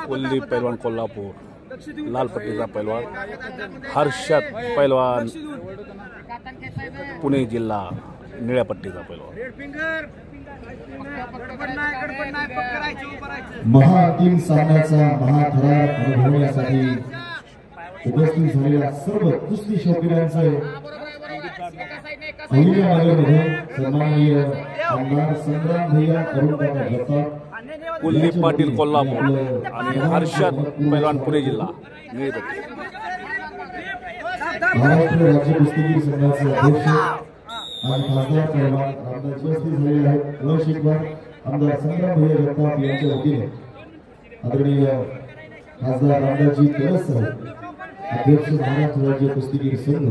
वल्ली पैलवान कोल्हापूर, लाल पट्टीचा पैलवान हर्षद पैलवान पुणे जिल्हा, निळ्या पट्टीचा पैलवान। महाअंतिम सामन्याचा महाथरार अनुभवण्यासाठी उपस्थित झालेल्या सर्व कुस्ती शौकीनांचे अहिल्यानगरमध्ये सन्माननीय आमदार संग्राम भैया अरुण जगताप, कुलदीप पाटील कोल्हापूर आणि हर्षद पैलवान पुणे जिल्हा, निळी पट्टी। महाराष्ट्र राज्य कुस्तीगीर संघाचे अध्यक्ष आणि खासदार पैलवान आमदार उपस्थित झालेले आहेत। शिकवार आमदार संग्राम भैया जगताप यांच्या वतीने आदरणीय खासदार रामदासजी तरस साहेब, अध्यक्ष महाराष्ट्र राज्य कुस्तीगीर संघ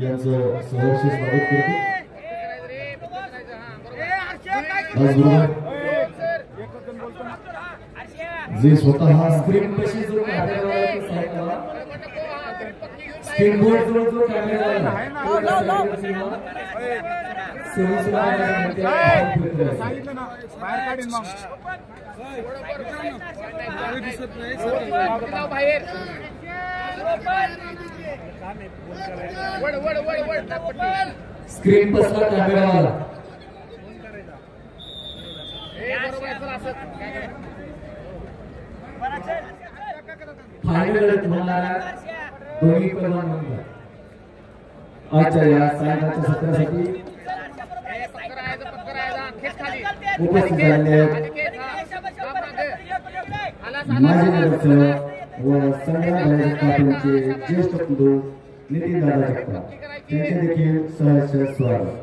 यांचं सहर्ष स्वागत करतो। जे स्वतः स्क्रीन पेशी जो स्क्रीन बोर्ड जो कॅमेरा आहे स्क्रीन पसला कॅमेरा वाला फायनल होणारा दोन्ही पैलवान आजच्या या सामन्याच्या सत्रासाठी उपस्थित झालेले माजी नगरसेवक व संग्राम भैया जगताप यांचे ज्येष्ठ बंधू नितीन दादा जगताप त्यांचे देखील सहर्ष स्वागत।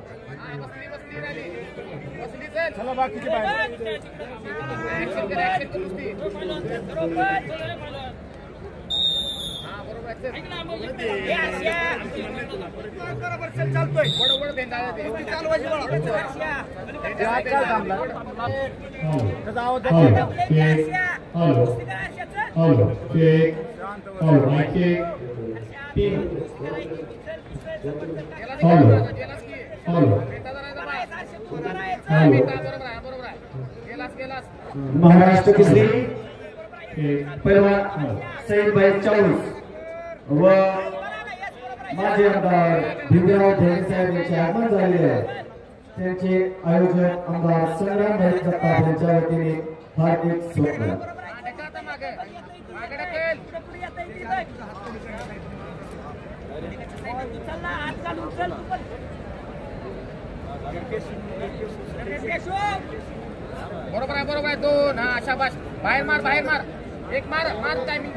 महाराष्ट्र केसरी पैलवान सईद भाई चाऊस व माजी आमदार भीमराव ढेरे साहेब यांचे आगमन झालेले आहे। त्यांचे आयोजक आमदार संग्राम भैया जगताप यांच्या वतीने हार्दिक स्वागत। बरोबर आहे दोन। हा शाबाश, बाहेर मार एक मार टायमिंग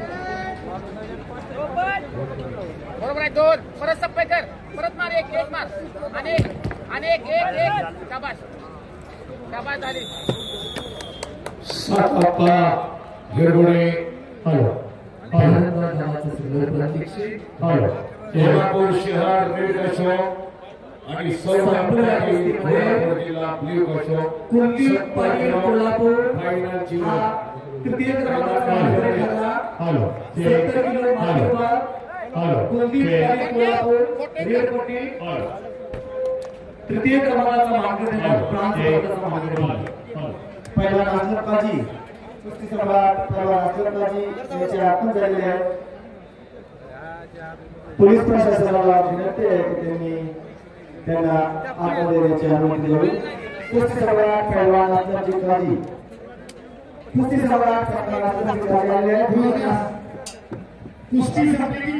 बरोबर आहे दोन। परत सप्पे कर, परत मार एक मार आणि एक शाबाश झाली। सातापा गिरगुडे हॅलो कोल्हापूर शहर मिळत आणि सौराष्ट्र जिल्हा ब्ल्यू कसो कुलदीप पाटील कोल्हापूर फायनलची तृतीय क्रमांकाचा hello 70 kilo Malwa hello Kuldeep Patil Kolhapur red पट्टी हॅलो तृतीय क्रमांकाचा मानकरी ब्रांच पदकाचा मानकरी पैलवान असलम काजी कुस्ती सम्राट पैलवान असलम काजी यांचे आगमन झालेले आहे। पोलीस प्रशासनाला विनंती आहे की त्यांना आत्महत्या देण्याची अनुमती द्यावी। कुस्ती सम्राट पैलवान असलम काजी, कुस्ती सम्राट पैलवान असलम काजी आले आहेत। कुस्ती समिती